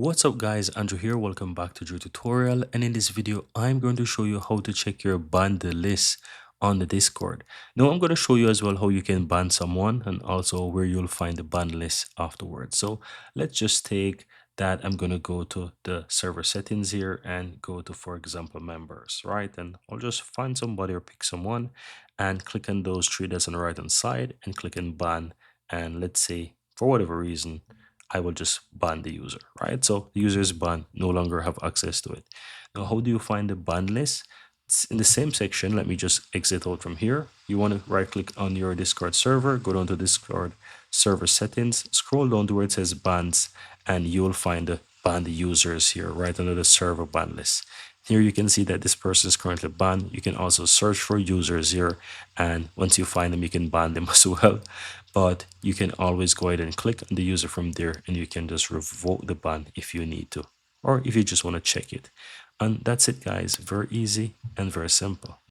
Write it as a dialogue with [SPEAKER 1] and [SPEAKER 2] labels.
[SPEAKER 1] What's up guys, Andrew here. Welcome back to Drew Tutorial, and in this video I'm going to show you how to check your banned list on the Discord. Now I'm going to show you as well how you can ban someone and also where you'll find the ban list afterwards. So let's just take that. I'm going to go to the server settings here and go to, for example, members, right? And I'll just find somebody or pick someone and click on those three that's on the right hand side and click on ban. And let's say for whatever reason I will just ban the user, right? So the user is banned, no longer have access to it. Now, how do you find the ban list? It's in the same section. Let me just exit out from here. You want to right click on your Discord server, go down to Discord server settings, scroll down to where it says bans, and you will find the banned users here right under the server ban list. Here you can see that this person is currently banned. You can also search for users here, and once you find them, you can ban them as well. But you can always go ahead and click on the user from there, and you can just revoke the ban if you need to, or if you just want to check it. And that's it, guys. Very easy and very simple.